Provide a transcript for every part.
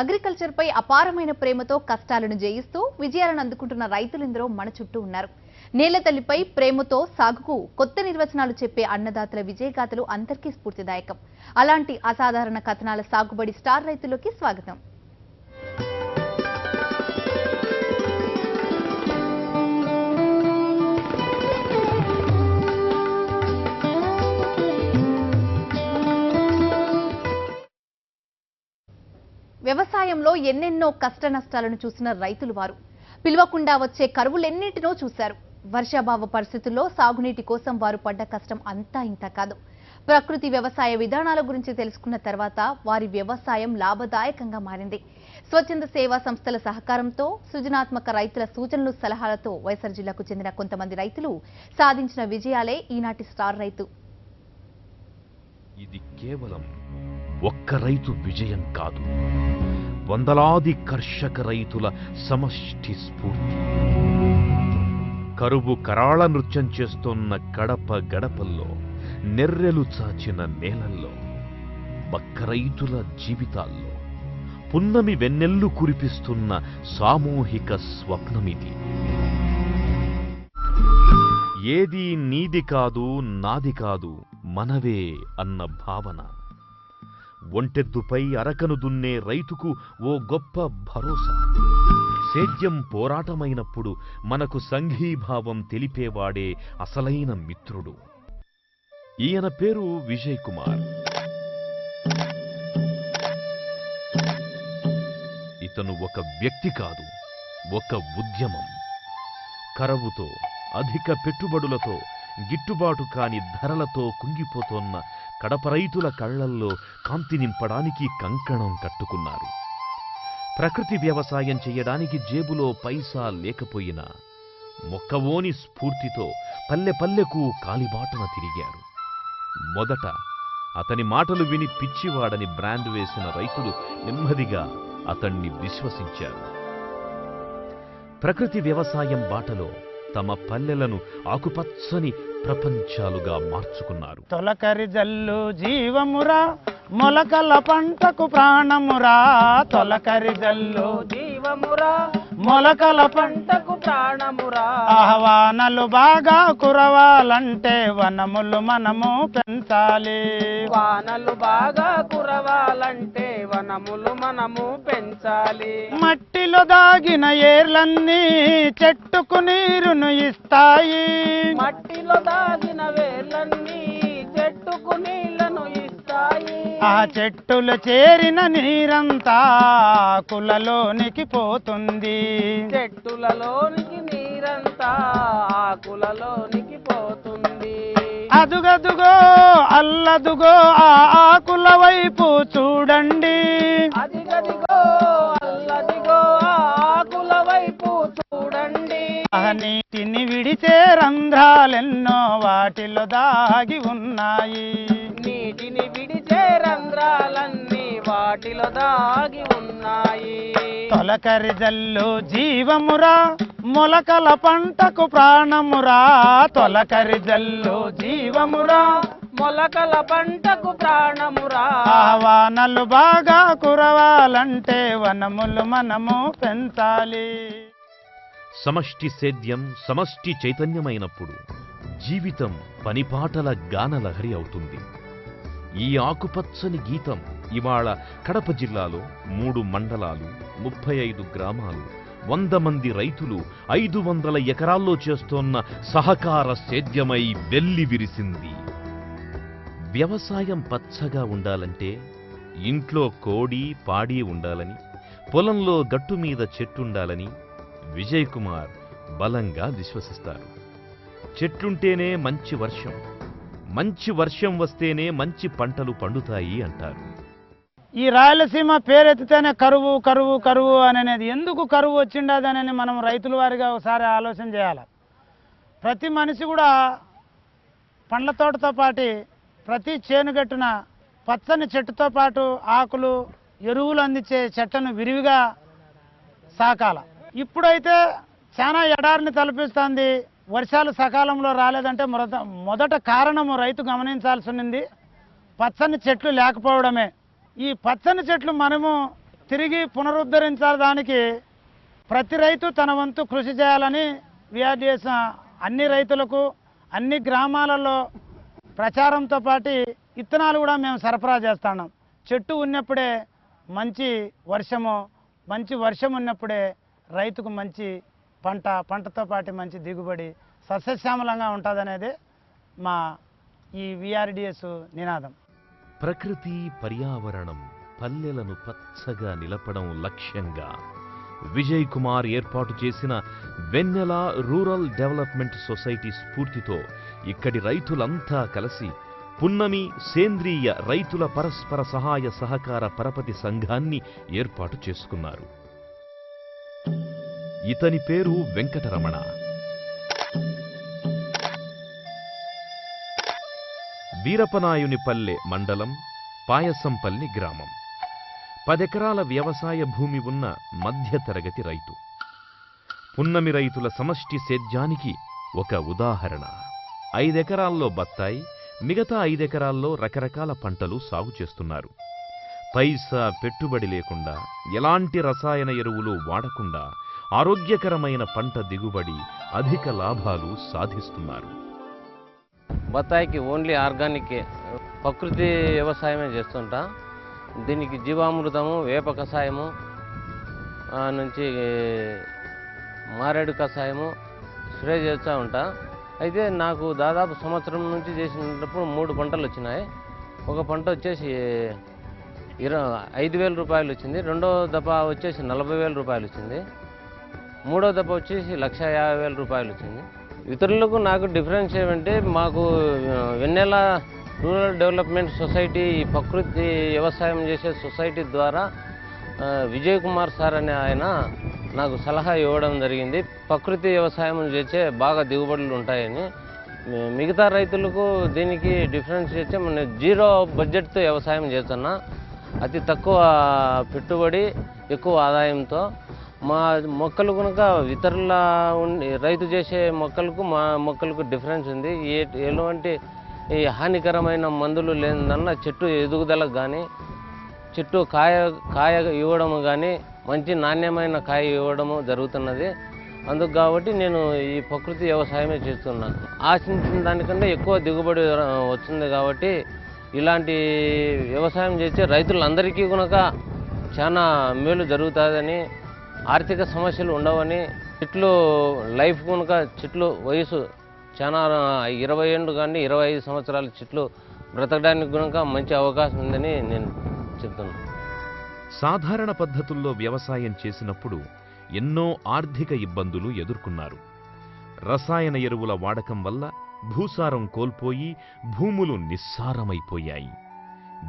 Agriculture పై అపారమైన ప్రేమతో కష్టాలను జయిస్తూ విజయాలను అందుకుంటున్న రైతులెందరో మన చుట్టూ ఉన్నారు. నేల తల్లిపై ప్రేమతో సాగుకు కొత్త నిర్వచనాలు చెప్పే అన్నదాతల విజయగాథలు అందరికీ స్ఫూర్తిదాయకం. అలాంటి అసాధారణ కథనాల సాగుబడి స్టార్ రైతులకి స్వాగతం. వ్యవసాయంలో ఎన్నెన్నో కష్ట నష్టాలను చూసిన రైతులు వారు. పిలవకుండా వచ్చే కరువులెన్నింటినో చూశారు. వర్షాభావ పరిస్థితుల్లో సాగునీటి కోసం వారు పడ్డ కష్టం అంతా ఇంత కాదు. ప్రకృతి వ్యవసాయ విధానాల గురించి తెలుసుకున్న తర్వాత వారి వ్యవసాయం లాభదాయకంగా మారింది. స్వచ్ఛంద సేవా సంస్థల సహకారంతో సృజనాత్మక రైతుల సూచనలు సలహాలతో వైఎస్ఆర్ జిల్లాకు చెందిన కొంతమంది రైతులు సాధించిన విజయాలే ఈనాటి స్టార్ రైతు. ఇది కేవలం ఒక్క రైతు విజయం కాదు, వందలాది కర్షక రైతుల సమష్టి స్ఫూర్తి. కరువు కరాళ నృత్యం చేస్తోన్న గడప గడపల్లో, నెర్రెలు చాచిన నేలల్లో, బక్క రైతుల జీవితాల్లో పున్నమి వెన్నెల్లు కురిపిస్తున్న సామూహిక స్వప్నమిది. ఏది నీది కాదు, నాది కాదు, మనవే అన్న భావన ఒంటెద్దుపై అరకను దున్నే రైతుకు ఓ గొప్ప భరోసా. సేద్యం పోరాటమైనప్పుడు మనకు సంఘీభావం తెలిపేవాడే అసలైన మిత్రుడు. ఈయన పేరు విజయ్ కుమార్. ఇతను ఒక వ్యక్తి కాదు, ఒక ఉద్యమం. కరువుతో, అధిక పెట్టుబడులతో, గిట్టుబాటు కాని ధరలతో కుంగిపోతోన్న కడప రైతుల కళ్లల్లో కాంతి నింపడానికి కంకణం కట్టుకున్నారు. ప్రకృతి వ్యవసాయం చేయడానికి జేబులో పైసా లేకపోయినా మొక్కవోని స్ఫూర్తితో పల్లె పల్లెకు కాలిబాటన తిరిగారు. మొదట అతని మాటలు విని పిచ్చివాడని బ్రాండ్ వేసిన రైతులు నెమ్మదిగా అతన్ని విశ్వసించారు. ప్రకృతి వ్యవసాయం బాటలో తమ పల్లెలను ఆకుపచ్చని ప్రపంచాలుగా మార్చుకున్నారు. తొలకరి జల్లు జీవమురా, మొలకల పంటకు ప్రాణమురా. తొలకరి జల్లు జీవమురా, మొలకల పంటకు ప్రాణమురా. ఆహ్వానలు బాగా కురవాలంటే వనములు మనము పెంచాలి. వానలు బాగా కురవాలంటే వనములు మనము పెంచాలి. మట్టిలో దాగిన ఏర్లన్నీ చెట్టుకు నీరును ఇస్తాయి. మట్టిలో దాగిన వేర్లన్నీ చెట్టుకు నీళ్లను ఇస్తాయి. ఆ చెట్టులు చేరిన నీరంతా ఆకులలోనికి పోతుంది. చెట్టులలోనికి నీరంతా ఆకులలోనికి పోతుంది. అదుగదుగో అల్లదుగో ఆ ఆకుల వైపు చూడండి. అదిగదిగో అల్లదిగో ఆ ఆకుల వైపు చూడండి. నీటిని విడిచే రంధ్రాలెన్నో వాటిలో దాగి ఉన్నాయి. నీటిని విడిచే రంధ్రాలన్నీ వాటిలో దాగి ఉన్నాయి. తొలకరి జల్లు జీవమురా, మొలకల పంటకు ప్రాణమురా. తొలకరి జల్లు జీవమురా, మొలకల పంటకు ప్రాణమురా. వానలు బాగా కురవాలంటే వనములు మనము పెంచాలి. సమష్టి సేద్యం సమష్టి చైతన్యమైనప్పుడు జీవితం పనిపాటల గానలహరి అవుతుంది. ఈ ఆకుపచ్చని గీతం ఇవాళ కడప జిల్లాలో 3 మండలాలు, 35 గ్రామాలు, 100 మంది రైతులు, 500 ఎకరాల్లో చేస్తోన్న సహకార సేద్యమై వెల్లి విరిసింది. వ్యవసాయం పచ్చగా ఉండాలంటే ఇంట్లో కోడి పాడి ఉండాలని, పొలంలో గట్టు మీద చెట్టుండాలని విజయ్ కుమార్ బలంగా విశ్వసిస్తారు. చెట్లుంటేనే మంచి వర్షం, మంచి వర్షం వస్తేనే మంచి పంటలు పండుతాయి అంటారు. ఈ రాయలసీమ పేరెత్తితేనే కరువు కరువు కరువు అనేది ఎందుకు కరువు వచ్చిండదని మనం రైతుల వారిగా ఒకసారి ఆలోచన చేయాలి. ప్రతి మనిషి కూడా పండ్ల తోటతో పాటు ప్రతి చేనుగట్టున పచ్చని చెట్టుతో పాటు ఆకులు, ఎరువులు అందించే చెట్లను విరివిగా సాకాల. ఇప్పుడైతే చాలా ఎడారిని తలపిస్తుంది. వర్షాలు సకాలంలో రాలేదంటే మొదట కారణము రైతు గమనించాల్సి ఉంది పచ్చని చెట్లు లేకపోవడమే. ఈ పచ్చని చెట్లు మనము తిరిగి పునరుద్ధరించాలి. దానికి ప్రతి రైతు తన వంతు కృషి చేయాలని విఆర్డిఎస్ అన్ని రైతులకు అన్ని గ్రామాలలో ప్రచారంతో పాటు విత్తనాలు కూడా మేము సరఫరా చేస్తున్నాం. చెట్టు ఉన్నప్పుడే మంచి వర్షం ఉన్నప్పుడే రైతుకు మంచి పంటతో పాటు మంచి దిగుబడి సస్యశ్యామలంగా ఉంటుందనేది మా ఈ విఆర్డిఎస్ నినాదం. ప్రకృతి పర్యావరణం పల్లెలను పచ్చగా నిలపడం లక్ష్యంగా విజయ్ కుమార్ ఏర్పాటు చేసిన వెన్నెల రూరల్ డెవలప్మెంట్ సొసైటీ స్ఫూర్తితో ఇక్కడి రైతులంతా కలిసి పున్నమి సేంద్రియ రైతుల పరస్పర సహాయ సహకార పరపతి సంఘాన్ని ఏర్పాటు చేసుకున్నారు. ఇతని పేరు వెంకటరమణ. వీరపనాయునిపల్లె మండలం పాయసంపల్లి గ్రామం. 10 ఎకరాల వ్యవసాయ భూమి ఉన్న మధ్యతరగతి రైతు. పున్నమి రైతుల సమష్టి సేద్యానికి ఒక ఉదాహరణ. 5 ఎకరాల్లో బత్తాయి, మిగతా 5 ఎకరాల్లో రకరకాల పంటలు సాగు చేస్తున్నారు. పైసా పెట్టుబడి లేకుండా, ఎలాంటి రసాయన ఎరువులు వాడకుండా ఆరోగ్యకరమైన పంట దిగుబడి, అధిక లాభాలు సాధిస్తున్నారు. బత్తాయికి ఓన్లీ ఆర్గానిక్ ప్రకృతి వ్యవసాయమే చేస్తుంటా. దీనికి జీవామృతము, వేప కషాయము నుంచి మారేడు కషాయము స్ప్రే చేస్తూ ఉంటా. అయితే నాకు దాదాపు సంవత్సరం నుంచి చేసినప్పుడు 3 పంటలు వచ్చినాయి. ఒక పంట వచ్చేసి 5,000 రూపాయలు వచ్చింది. రెండో దఫ వచ్చేసి 40,000 రూపాయలు వచ్చింది. మూడో దఫ వచ్చేసి 1,50,000 రూపాయలు వచ్చింది. ఇతరులకు నాకు డిఫరెన్స్ ఏమంటే, మాకు వెన్నెల రూరల్ డెవలప్మెంట్ సొసైటీ, ఈ ప్రకృతి వ్యవసాయం చేసే సొసైటీ ద్వారా విజయ్ కుమార్ సార్ అనే ఆయన నాకు సలహా ఇవ్వడం జరిగింది. ప్రకృతి వ్యవసాయం చేసే బాగా దిగుబడులు ఉంటాయని. మిగతా రైతులకు దీనికి డిఫరెన్స్ చేస్తే మన 0 బడ్జెట్తో వ్యవసాయం చేస్తున్నా. అతి తక్కువ పెట్టుబడి, ఎక్కువ ఆదాయంతో. మా మొక్కలు కనుక ఇతరుల రైతు చేసే మొక్కలకు మా మొక్కలకు డిఫరెన్స్ ఉంది. ఎలాంటి ఈ హానికరమైన మందులు లేదన్న చెట్టు ఎదుగుదలకు కానీ, చెట్టు కాయ ఇవ్వడము కానీ, మంచి నాణ్యమైన కాయ ఇవ్వడము జరుగుతున్నది. అందుకు కాబట్టి నేను ఈ ప్రకృతి వ్యవసాయమే చేస్తున్నాను. ఆశించిన దానికంటే ఎక్కువ దిగుబడి వస్తుంది కాబట్టి ఇలాంటి వ్యవసాయం చేసే రైతులందరికీ కనుక చాలా మేలు జరుగుతుందని, ఆర్థిక సమస్యలు ఉండవని, చెట్లు లైఫ్ కనుక చెట్లు వయసు చాలా 20 ఏళ్ళు కానీ 25 సంవత్సరాల చెట్లు బ్రతకడానికి కనుక మంచి అవకాశం ఉందని నేను చెప్తున్నాను. సాధారణ పద్ధతుల్లో వ్యవసాయం చేసినప్పుడు ఎన్నో ఆర్థిక ఇబ్బందులు ఎదుర్కొన్నారు. రసాయన ఎరువుల వాడకం వల్ల భూసారం కోల్పోయి భూములు నిస్సారమైపోయాయి.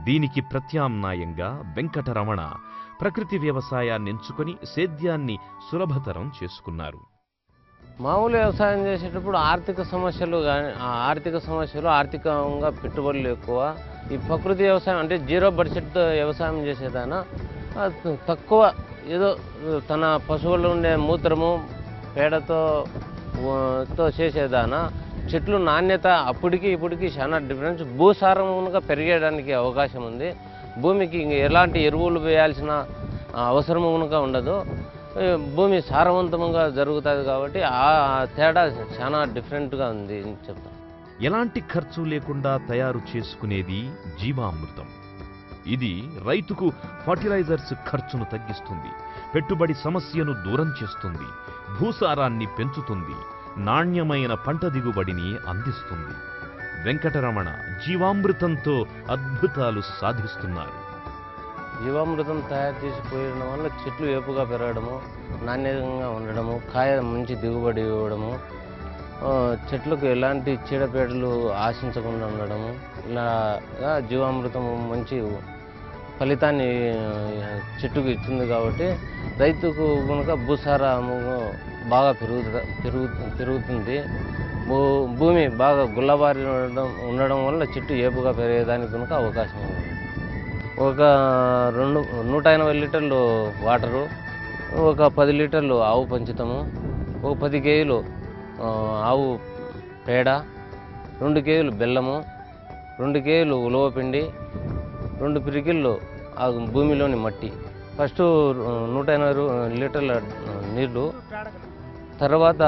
దీనికి ప్రత్యామ్నాయంగా వెంకటరమణ ప్రకృతి వ్యవసాయాన్ని ఎంచుకొని సేద్యాన్ని సులభతరం చేసుకున్నారు. మామూలు వ్యవసాయం చేసేటప్పుడు ఆర్థిక సమస్యలు ఆర్థికంగా పెట్టుబడులు ఎక్కువ. ఈ ప్రకృతి వ్యవసాయం అంటే 0 బడ్జెట్తో వ్యవసాయం చేసేదానా తక్కువ, ఏదో తన పశువులు ఉండే మూత్రము పేడతో చేసేదానా చెట్లు నాణ్యత అప్పటికి ఇప్పటికి చాలా డిఫరెన్స్. భూసారం కనుక పెరిగేయడానికి అవకాశం ఉంది. భూమికి ఎలాంటి ఎరువులు వేయాల్సిన అవసరం కనుక ఉండదు. భూమి సారవంతంగా జరుగుతుంది కాబట్టి ఆ తేడా చాలా డిఫరెంట్గా ఉంది అని చెప్తాను. ఎలాంటి ఖర్చు లేకుండా తయారు చేసుకునేది జీవామృతం. ఇది రైతుకు ఫర్టిలైజర్స్ ఖర్చును తగ్గిస్తుంది, పెట్టుబడి సమస్యను దూరం చేస్తుంది, భూసారాన్ని పెంచుతుంది, నాణ్యమైన పంట దిగుబడిని అందిస్తుంది. వెంకటరమణ జీవామృతంతో అద్భుతాలు సాధిస్తున్నారు. జీవామృతం తయారు చేసి పోయడం వల్ల చెట్లు ఏపుగా పెరగడము, నాణ్యంగా ఉండడము, కాయ మంచి దిగుబడి ఇవ్వడము, చెట్లకు ఎలాంటి చీడపీడలు ఆశించకుండా ఉండడము, ఇలాగా జీవామృతం మంచి ఫలితాన్ని చెట్టుకు ఇస్తుంది. కాబట్టి రైతుకు కనుక భూసారము బాగా పెరుగుతుంది. భూమి బాగా గుల్లబారి ఉండడం వల్ల చెట్టు ఏపుగా పెరిగేదానికి కనుక అవకాశం ఉంది. ఒక 180 లీటర్లు వాటరు, ఒక 10 లీటర్లు ఆవు పంచుతాము, ఒక 10 కేజీలు ఆవు పేడ, 2 కేజీలు బెల్లము, 2 కేజీలు ఉలవపిండి, 2 పిరికిళ్ళు భూమిలోని మట్టి, ఫస్ట్ 180 లీటర్ల నీళ్లు, తర్వాత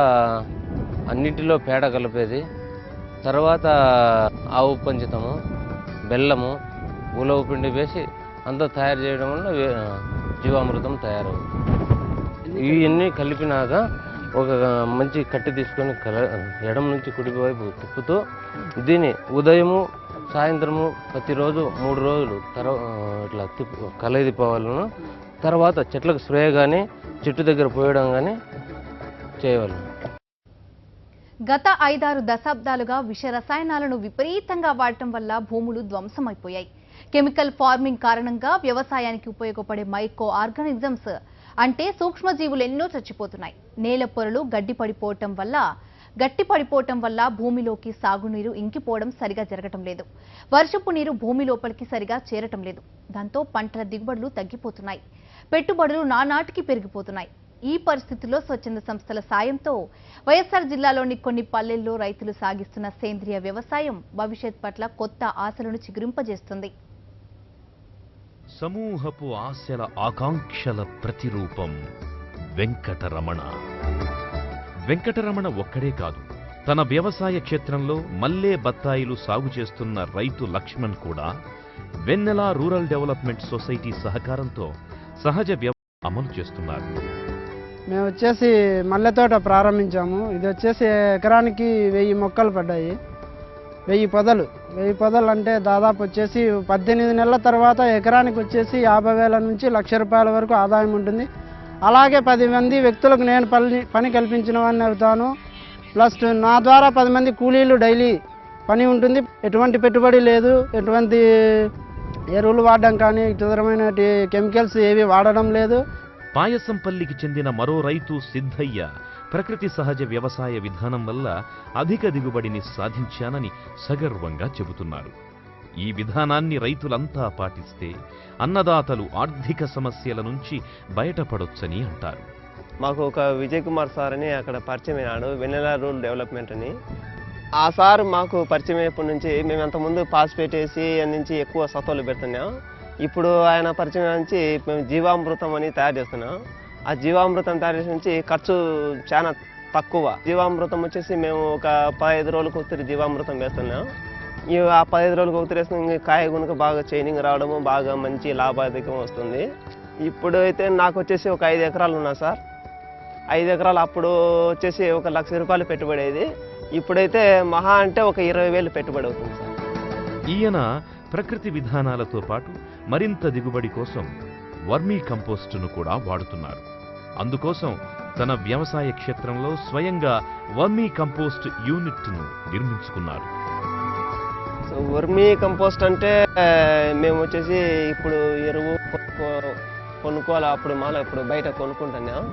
అన్నిటిలో పేడ కలిపేది, తర్వాత ఆవు పంచితము, బెల్లము, ఉలవ పిండి వేసి అంతా తయారు చేయడం వల్ల జీవామృతం తయారవుతుంది. ఇవన్నీ కలిపినాక ఒక మంచి కట్టి తీసుకొని ఎడమ నుంచి కుడి వైపు తిప్పుతూ దీన్ని ఉదయము సాయంత్రము ప్రతిరోజు 3 రోజులు ఇట్లా కలయిపోవాలను. తర్వాత చెట్లకు స్ప్రే కానీ చెట్టు దగ్గర పోయడం కానీ చేయవాలి. గత 5-6 దశాబ్దాలుగా విష రసాయనాలను విపరీతంగా వాడటం వల్ల భూములు ధ్వంసమైపోయాయి. కెమికల్ ఫార్మింగ్ కారణంగా వ్యవసాయానికి ఉపయోగపడే మైక్రో ఆర్గానిజమ్స్ అంటే సూక్ష్మజీవులు ఎన్నో చచ్చిపోతున్నాయి. నేల పొరలు గట్టిపడిపోవటం వల్ల భూమిలోకి సాగునీరు ఇంకిపోవడం సరిగా జరగటం లేదు. వర్షపు నీరు భూమి లోపలికి సరిగా చేరటం లేదు. దాంతో పంటల దిగుబడులు తగ్గిపోతున్నాయి. పెట్టుబడులు నానాటికి పెరిగిపోతున్నాయి. ఈ పరిస్థితుల్లో స్వచ్ఛంద సంస్థల సాయంతో వైఎస్ఆర్ జిల్లాలోని కొన్ని పల్లెల్లో రైతులు సాగిస్తున్న సేంద్రియ వ్యవసాయం భవిష్యత్ పట్ల కొత్త ఆశలను చిగురింపజేస్తుంది. సమూహపు ఆశల ఆకాంక్షల ప్రతిరూపం వెంకటరమణ. వెంకటరమణ ఒక్కడే కాదు, తన వ్యవసాయ క్షేత్రంలో మల్లె బత్తాయిలు సాగు చేస్తున్న రైతు లక్ష్మణ్ కూడా వెన్నెల రూరల్ డెవలప్మెంట్ సొసైటీ సహకారంతో సహజ వ్యవసాయం అమలు చేస్తున్నారు. మేము వచ్చేసి మల్లె తోట ప్రారంభించాము. ఇది వచ్చేసి ఎకరానికి 1000 మొక్కలు పడ్డాయి. 1000 పొదలు అంటే దాదాపు వచ్చేసి 18 నెలల తర్వాత ఎకరానికి వచ్చేసి 50,000 నుంచి 1,00,000 రూపాయల వరకు ఆదాయం ఉంటుంది. అలాగే 10 మంది వ్యక్తులకు నేను పని కల్పించిన వాడిని అవుతాను. ప్లస్ నా ద్వారా 10 మంది కూలీలు డైలీ పని ఉంటుంది. ఎటువంటి పెట్టుబడి లేదు, ఎటువంటి ఎరువులు వాడడం కానీ ఇతరమైన కెమికల్స్ ఏవి వాడడం లేదు. పాయసంపల్లికి చెందిన మరో రైతు సిద్ధయ్య ప్రకృతి సహజ వ్యవసాయ విధానం వల్ల అధిక దిగుబడిని సాధించానని సగర్వంగా చెబుతున్నారు. ఈ విధానాన్ని రైతులంతా పాటిస్తే అన్నదాతలు ఆర్థిక సమస్యల నుంచి బయటపడొచ్చని అంటారు. మాకు ఒక విజయ్ కుమార్ సార్ అని అక్కడ పరిచయం అయినాడు, వెన్నెల రూరల్ డెవలప్మెంట్ అని. ఆ సార్ మాకు పరిచయం అయినప్పటి నుంచి మేము అంతకుముందు పాస్పేట్ వేసి నుంచి ఎక్కువ సత్తులు పెడుతున్నాం. ఇప్పుడు ఆయన పరిచయం నుంచి మేము జీవామృతం అని తయారు చేస్తున్నాం. ఆ జీవామృతం తయారు చేసి నుంచి ఖర్చు చాలా తక్కువ. జీవామృతం వచ్చేసి మేము ఒక 15 రోజులకు ఒకసారి జీవామృతం వేస్తున్నాం. ఆ 15 రోజులకు ఒకసారి వేసిన కాయ గునుక బాగా చైనింగ్ రావడము, బాగా మంచి లాభాధికం వస్తుంది. ఇప్పుడు అయితే నాకు వచ్చేసి ఒక 5 ఎకరాలు ఉన్నాయి సార్. 5 ఎకరాలు అప్పుడు వచ్చేసి ఒక 1,00,000 రూపాయలు పెట్టుబడి అయ్యేది. ఇప్పుడైతే మహా అంటే ఒక 20,000 పెట్టుబడి అవుతుంది సార్. ఈయన ప్రకృతి విధానాలతో పాటు మరింత దిగుబడి కోసం వర్మీ కంపోస్టును కూడా వాడుతున్నారు. అందుకోసం తన వ్యవసాయ క్షేత్రంలో స్వయంగా వర్మీ కంపోస్ట్ యూనిట్ను నిర్మించుకున్నారు. సో వర్మీ కంపోస్ట్ అంటే మేము వచ్చేసి ఇప్పుడు ఎరువు కొనుక్కోవాలి. అప్పుడు ఇప్పుడు బయట కొనుక్కుంటున్నాం.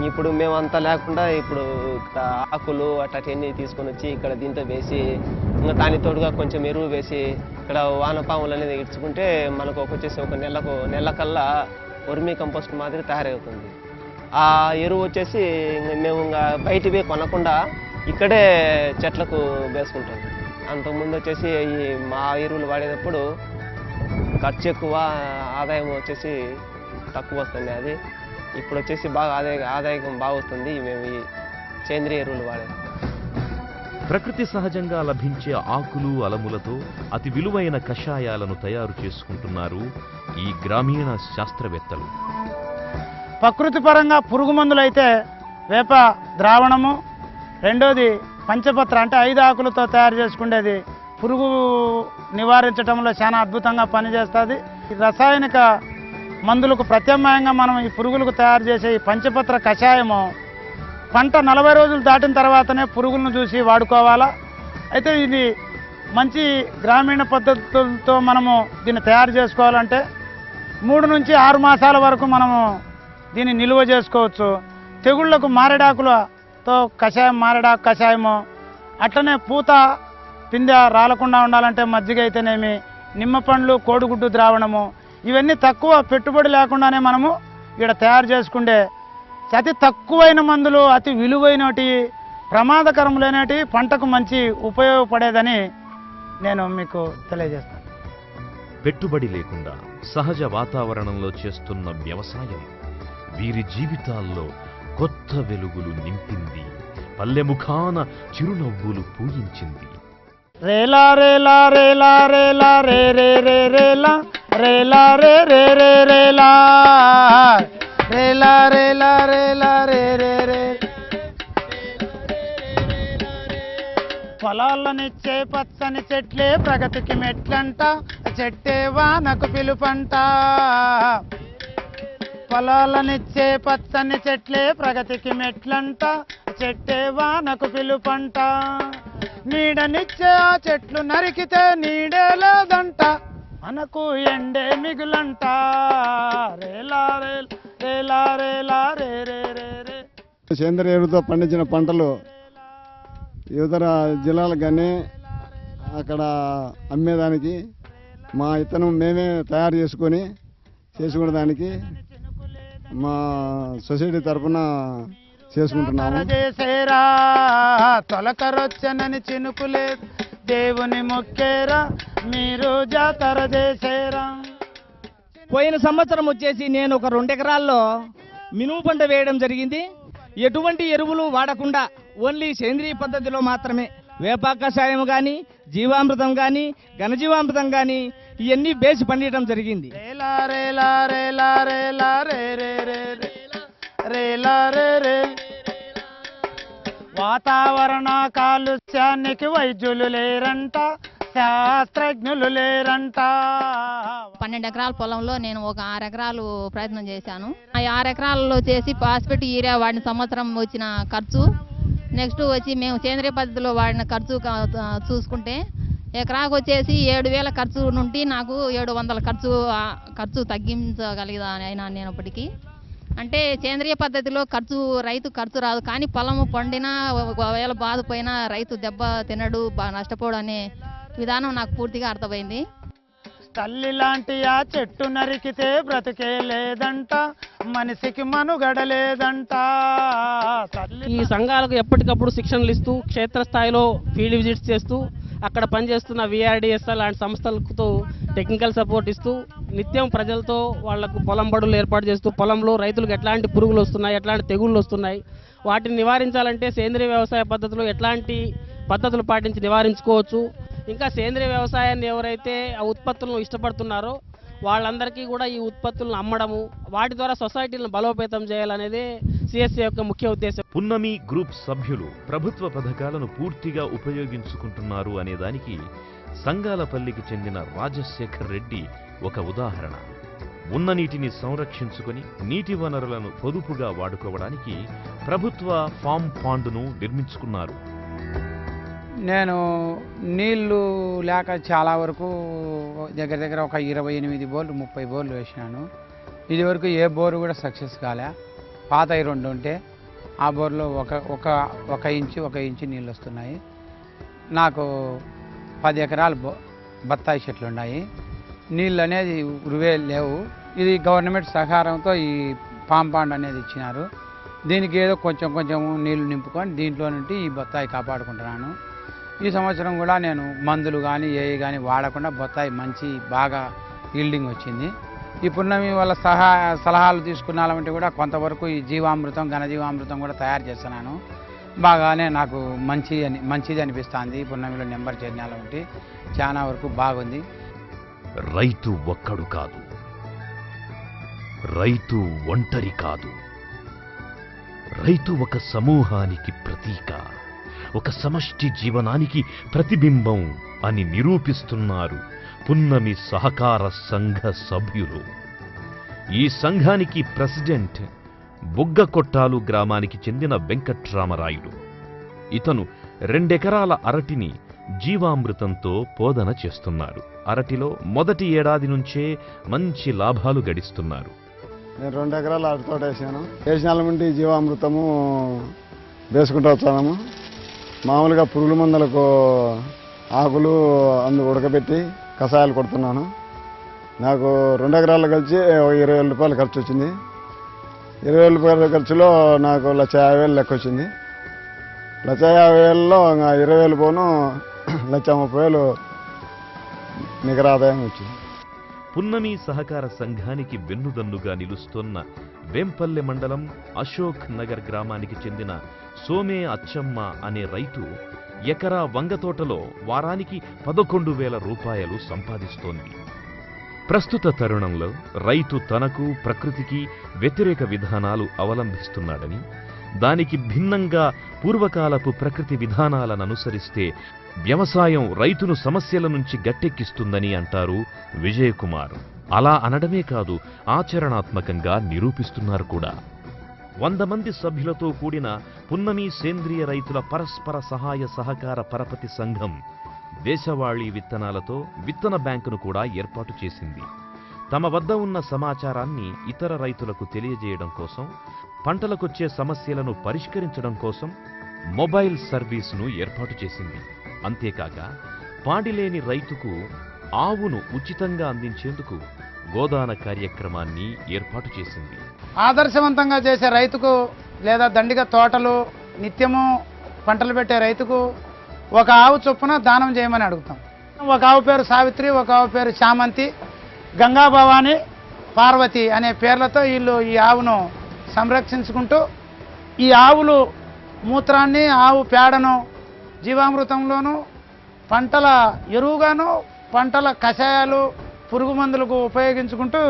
ఇప్పుడు మేము అంతా లేకుండా ఇప్పుడు ఆకులు అట్లన్నీ తీసుకొని వచ్చి ఇక్కడ దీంతో వేసి ఇంకా దాని తోడుగా కొంచెం ఎరువు వేసి ఇక్కడ వానపాములు అనేది ఇడ్చుకుంటే మనకు వచ్చేసి ఒక నెలకల్లా వర్మీ కంపోస్ట్ మాదిరి తయారవుతుంది. ఆ ఎరువు వచ్చేసి మేము ఇంకా బయటివి కొనకుండా ఇక్కడే చెట్లకు వేసుకుంటాం. అంతకుముందు వచ్చేసి ఈ మా ఎరువులు వాడేటప్పుడు ఖర్చు ఎక్కువ, ఆదాయం వచ్చేసి తక్కువ వస్తుంది. అది ఇప్పుడు వచ్చేసి బాగా ఆదాయం బాగా వస్తుంది మేము ఈ సేంద్రియ ఎరువులు వాడేది. ప్రకృతి సహజంగా లభించే ఆకులు అలములతో అతి విలువైన కషాయాలను తయారు చేసుకుంటున్నారు ఈ గ్రామీణ శాస్త్రవేత్తలు. ప్రకృతి పరంగా పురుగు మందులు అయితే వేప ద్రావణము, రెండోది పంచపత్ర అంటే 5 ఆకులతో తయారు చేసుకునేది పురుగు నివారించడంలో చాలా అద్భుతంగా పనిచేస్తుంది. ఈ రసాయనిక మందులకు ప్రత్యామ్నాయంగా మనం ఈ పురుగులకు తయారు చేసే ఈ పంచపత్ర కషాయము పంట 40 రోజులు దాటిన తర్వాతనే పురుగులను చూసి వాడుకోవాలా. అయితే ఇది మంచి గ్రామీణ పద్ధతులతో మనము దీన్ని తయారు చేసుకోవాలంటే 3 నుంచి 6 మాసాల వరకు మనము దీన్ని నిల్వ చేసుకోవచ్చు. తెగుళ్లకు మారేడాకులతో మారేడాకు కషాయము, అట్లనే పూత పిందె రాలకుండా ఉండాలంటే మజ్జిగ అయితేనేమి, నిమ్మ పండ్లు, కోడిగుడ్డు ద్రావణము, ఇవన్నీ తక్కువ పెట్టుబడి లేకుండానే మనము ఇక్కడ తయారు చేసుకుంటే అతి తక్కువైన మందులు అతి విలువైనటి ప్రమాదకరములైనటి పంటకు మంచి ఉపయోగపడేదని నేను మీకు తెలియజేస్తాను. పెట్టుబడి లేకుండా సహజ వాతావరణంలో చేస్తున్న వ్యవసాయం వీరి జీవితాల్లో కొత్త వెలుగులు నింపింది, పల్లెముఖాన చిరునవ్వులు పూయించింది. రేలా రేలా రేలా రేలా రే రే రే రేలా రేలా రే రే రే రేలా రేలా రేలా రేలా రే రే రే. పొలాలనిచ్చే పచ్చని చెట్లే ప్రగతికి మెట్లంట, చెట్టే వానకు పిలుపంట. పొలాలనిచ్చే పచ్చని చెట్లే ప్రగతికి మెట్లంట, చెట్టే వానకు పిలుపంట. నీడనిచ్చే ఆ చెట్లు నరికితే నీడే లేదంట, మనకు ఎండే మిగులంట. రేలా రేలా రేలా రే రే రే రే. సేంద్రియ ఎరువుతో పండించిన పంటలు ఇతర జిల్లాలకు కానీ అక్కడ అమ్మేదానికి మా ఇత్తనం మేమే తయారు చేసుకునే దానికి మా సొసైటీ తరఫున చేసుకుంటున్నాము. చేసేరా తొలకరొచ్చనని చినుకులే దేవుని మొక్కేరా, మీరు జాతర చేసేరా. పోయిన సంవత్సరం వచ్చేసి నేను ఒక 2 ఎకరాల్లో మినుము పంట వేయడం జరిగింది. ఎటువంటి ఎరువులు వాడకుండా ఓన్లీ సేంద్రియ పద్ధతిలో మాత్రమే వేప కషాయం కానీ, జీవామృతం కానీ, ఘనజీవామృతం కానీ ఇవన్నీ వేసి పండించడం జరిగింది. రేలా రేలా రేలా రేలా రే రే రే రేలా రే రే. వాతావరణ కాలుష్యానికి వైద్యులు లేరంట, శాస్త్రజ్ఞులు లేరంట. 12 ఎకరాల పొలంలో నేను ఒక 6 ఎకరాలు ప్రయత్నం చేశాను. ఆ 6 ఎకరాలలో చేసి ఫాస్ఫేట్ యూరియా వాడిన సంవత్సరం వచ్చిన ఖర్చు, నెక్స్ట్ వచ్చి మేము సేంద్రియ పద్ధతిలో వాడిన ఖర్చు చూసుకుంటే ఎకరాకు వచ్చేసి 7,000 ఖర్చు నుండి నాకు 700 ఖర్చు తగ్గించగలిగినా నేను ఇప్పటికీ. అంటే సేంద్రియ పద్ధతిలో రైతు ఖర్చు రాదు, కానీ పొలము పండినా ఒకవేళ బాధపోయినా రైతు దెబ్బ తినడు, నష్టపోడు అనే విధానం నాకు పూర్తిగా అర్థమైంది. తల్లి లాంటి ఆ చెట్టు నరికితే బ్రతికే లేదంట, మనిషికి మనుగడ లేదంట. ఈ సంఘాలకు ఎప్పటికప్పుడు శిక్షణలు ఇస్తూ క్షేత్రస్థాయిలో ఫీల్డ్ విజిట్స్ చేస్తూ అక్కడ పనిచేస్తున్న విఆర్డిఎస్ఎల్ లాంటి సంస్థలతో టెక్నికల్ సపోర్ట్ ఇస్తూ నిత్యం ప్రజలతో వాళ్లకు పొలం బడులు ఏర్పాటు చేస్తూ పొలంలో రైతులకు ఎట్లాంటి పురుగులు వస్తున్నాయి, ఎట్లాంటి తెగుళ్ళు వస్తున్నాయి, వాటిని నివారించాలంటే సేంద్రియ వ్యవసాయ పద్ధతిలో ఎట్లాంటి పద్ధతులు పాటించి నివారించుకోవచ్చు. ఇంకా సేంద్రియ వ్యవసాయాన్ని ఎవరైతే ఆ ఉత్పత్తులను ఇష్టపడుతున్నారో వాళ్ళందరికీ కూడా ఈ ఉత్పత్తులను అమ్మడము, వాటి ద్వారా సొసైటీలను బలోపేతం చేయాలనేదే సిఎస్సి యొక్క ముఖ్య ఉద్దేశం. పున్నమి గ్రూప్ సభ్యులు ప్రభుత్వ పథకాలను పూర్తిగా ఉపయోగించుకుంటున్నారు అనేదానికి సంగాలపల్లికి చెందిన రాజశేఖర్ రెడ్డి ఒక ఉదాహరణ. ఉన్న నీటిని సంరక్షించుకొని నీటి వనరులను పొదుపుగా వాడుకోవడానికి ప్రభుత్వ ఫామ్ పాండును నిర్మించుకున్నారు. నేను నీళ్లు లేక చాలా వరకు దగ్గర ఒక 28 బోర్లు 30 బోర్లు వేసినాను. ఇది వరకు ఏ బోరు కూడా సక్సెస్ కాలే. పాత 2 ఉంటే ఆ బోర్లో ఒక ఇంచు నీళ్ళు వస్తున్నాయి. నాకు 10 ఎకరాలు బత్తాయి చెట్లు ఉన్నాయి. నీళ్ళు అనేది ఉరువే లేవు. ఇది గవర్నమెంట్ సహకారంతో ఈ పాంపాండ్ అనేది ఇచ్చినారు. దీనికి ఏదో కొంచెం నీళ్లు నింపుకొని దీంట్లో నుండి ఈ బత్తాయి కాపాడుకుంటున్నాను. ఈ సంవత్సరం కూడా నేను మందులు కానీ ఏవి కానీ వాడకుండా బత్తాయి మంచి బాగా ఈల్డింగ్ వచ్చింది. ఈ పున్నమి వాళ్ళ సలహాలు తీసుకున్నామంటే కూడా కొంతవరకు ఈ జీవామృతం ఘనజీవామృతం కూడా తయారు చేస్తున్నాను. బాగానే నాకు మంచిది అనిపిస్తుంది. పున్నమిలో నెంబర్ చేరినాలంటే చాలా వరకు బాగుంది. రైతు ఒక్కడు కాదు, రైతు ఒంటరి కాదు, రైతు ఒక సమూహానికి ప్రతీక, ఒక సమష్టి జీవనానికి ప్రతిబింబం అని నిరూపిస్తున్నారు పున్నమి సహకార సంఘ సభ్యులు. ఈ సంఘానికి ప్రెసిడెంట్ బుగ్గకొట్టాలు గ్రామానికి చెందిన వెంకట్రామరాయుడు. ఇతను 2 ఎకరాల అరటిని జీవామృతంతో పోదన చేస్తున్నారు. అరటిలో మొదటి ఏడాది నుంచే మంచి లాభాలు గడిస్తున్నారు. నేను 2 ఎకరాల అరటి తోట వేసినాల నుండి జీవామృతము వేసుకుంటూ వచ్చాము. మామూలుగా పురుగుల మందులకు ఆకులు ఉడకబెట్టి కషాయాలు కొడుతున్నాను. నాకు 2 ఎకరాలు కలిసి 20,000 రూపాయలు ఖర్చు వచ్చింది. 20,000 రూపాయల ఖర్చులో నాకు 1,50,000 లెక్క వచ్చింది. 1,50,000లో 20,000 పోను 1,30,000 నికర ఆదాయం వచ్చింది. పున్నమి సహకార సంఘానికి వెన్నుదన్నుగా నిలుస్తోన్న వేంపల్లె మండలం అశోక్ నగర్ గ్రామానికి చెందిన సోమే అచ్చమ్మ అనే రైతు ఎకరా వంగ తోటలో వారానికి 11,000 రూపాయలు సంపాదిస్తోంది. ప్రస్తుత తరుణంలో రైతు తనకు ప్రకృతికి వ్యతిరేక విధానాలు అవలంబిస్తున్నాడని, దానికి భిన్నంగా పూర్వకాలపు ప్రకృతి విధానాలను అనుసరిస్తే వ్యవసాయం రైతును సమస్యల నుంచి గట్టెక్కిస్తుందని అంటారు విజయ్ కుమార్. అలా అనడమే కాదు, ఆచరణాత్మకంగా నిరూపిస్తున్నారు కూడా. 100 మంది సభ్యులతో కూడిన పున్నమి సేంద్రియ రైతుల పరస్పర సహాయ సహకార పరపతి సంఘం దేశవాళీ విత్తనాలతో విత్తన బ్యాంకును కూడా ఏర్పాటు చేసింది. తమ వద్ద ఉన్న సమాచారాన్ని ఇతర రైతులకు తెలియజేయడం కోసం, పంటలకొచ్చే సమస్యలను పరిష్కరించడం కోసం మొబైల్ సర్వీసును ఏర్పాటు చేసింది. అంతేకాక పాడిలేని రైతుకు ఆవును ఉచితంగా అందించేందుకు గోదాన కార్యక్రమాన్ని ఏర్పాటు చేసింది. ఆదర్శవంతంగా చేసే రైతుకు లేదా దండిగా తోటలు నిత్యము పంటలు పెట్టే రైతుకు ఒక ఆవు చొప్పున దానం చేయమని అడుగుతాం. ఒక ఆవు పేరు సావిత్రి, ఒక ఆవు పేరు చామంతి, గంగా భవాని, పార్వతి అనే పేర్లతో వీళ్ళు ఈ ఆవును సంరక్షించుకుంటూ ఈ ఆవులు మూత్రాన్ని, ఆవు పేడను జీవామృతంలోనూ, పంటల ఎరువుగాను, పంటల కషాయాలు, పురుగు మందులకు ఉపయోగించుకుంటూ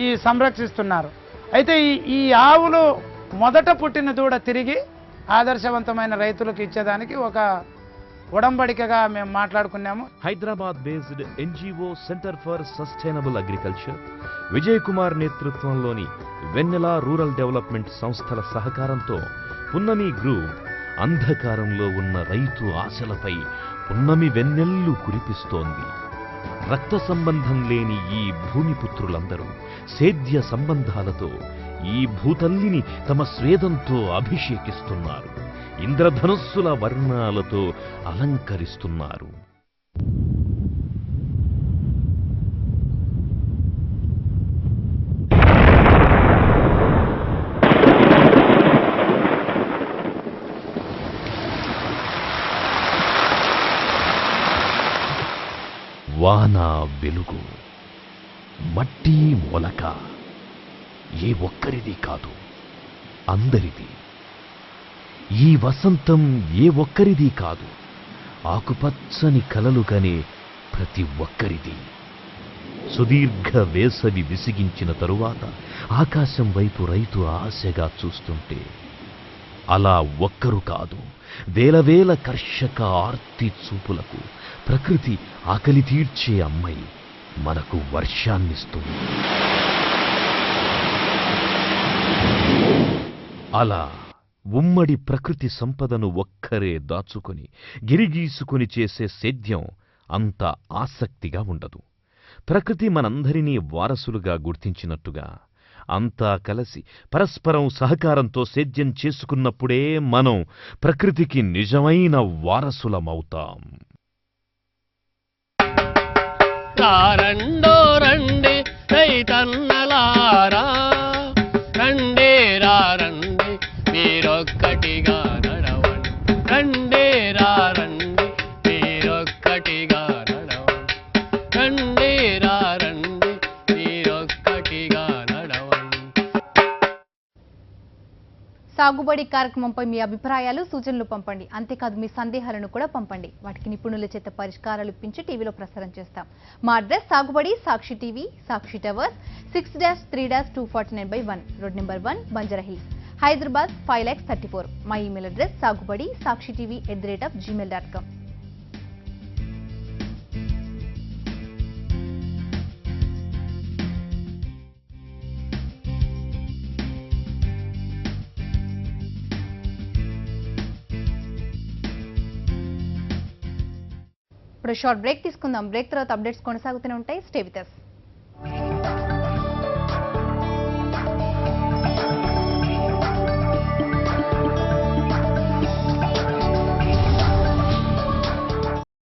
ఈ సంరక్షిస్తున్నారు. అయితే ఈ ఆవులు మొదట పుట్టిన దూడ తిరిగి ఆదర్శవంతమైన రైతులకు ఇచ్చేదానికి ఒక ఉడంబడికగా మేము మాట్లాడుకున్నాము. Hyderabad based NGO centre for sustainable agriculture, Vijay Kumar నేతృత్వంలోని వెన్నెల రూరల్ డెవలప్మెంట్ సంస్థల సహకారంతో పున్నమి గ్రూప్ అంధకారంలో ఉన్న రైతు ఆశలపై పున్నమి వెన్నెల్లు కురిపిస్తోంది. రక్త సంబంధం లేని ఈ భూమిపుత్రులందరూ సేద్య సంబంధాలతో ఈ భూతల్లిని తమ స్వేదంతో అభిషేకిస్తున్నారు, ఇంద్రధనుస్సుల వర్ణాలతో అలంకరిస్తున్నారు. వాన వెలుగు, మట్టి మొలక ఏ ఒక్కరిది కాదు, అందరిది. ఈ వసంతం ఏ ఒక్కరిది కాదు, ఆకుపచ్చని కలలు కనే ప్రతి ఒక్కరిది. సుదీర్ఘ వేసవి విసిగించిన తరువాత ఆకాశం వైపు రైతు ఆశగా చూస్తుంటే, అలా ఒక్కరు కాదు, వేల కర్షక ఆర్తి చూపులకు ప్రకృతి ఆకలి తీర్చే అమ్మాయి మనకు వర్షాన్నిస్తుంది. అలా ఉమ్మడి ప్రకృతి సంపదను ఒక్కరే దాచుకొని గిరిగీసుకొని చేసే సేద్యం అంత ఆసక్తిగా ఉండదు. ప్రకృతి మనందరినీ వారసులుగా గుర్తించినట్టుగా అంతా కలిసి పరస్పరం సహకారంతో సేద్యం చేసుకున్నప్పుడే మనం ప్రకృతికి నిజమైన వారసులమవుతాం. రెండో రండి రైతన్నలారా, రండేరా రండి మీరొక్కటిగా నడవండి, రండేరా రండి మీరొక్కటిగా నడవండి, రండేరా రండి మీరొక్కటిగా నడవండి. సాగుబడి కార్యక్రమంపై మీ అభిప్రాయాలు, సూచనలు పంపండి. అంతేకాదు మీ సందేహాలను కూడా పంపండి. వాటికి నిపుణుల చేత పరిష్కారాలు ఇప్పించి టీవీలో ప్రసారం చేస్తాం. మా అడ్రస్ సాగుబడి, Sakshi TV, Sakshi towers, 6-3-249/1, road number 1, Banjara Hills, Hyderabad 5,34,00,000. మా ఈమెయిల్ అడ్రస్ సాగుబడి sakshitv@gmail.com. ఇప్పుడు షార్ట్ బ్రేక్ తీసుకుందాం. బ్రేక్ తర్వాత అప్డేట్స్ కొనసాగుతూనే ఉంటాయి. Stay with us.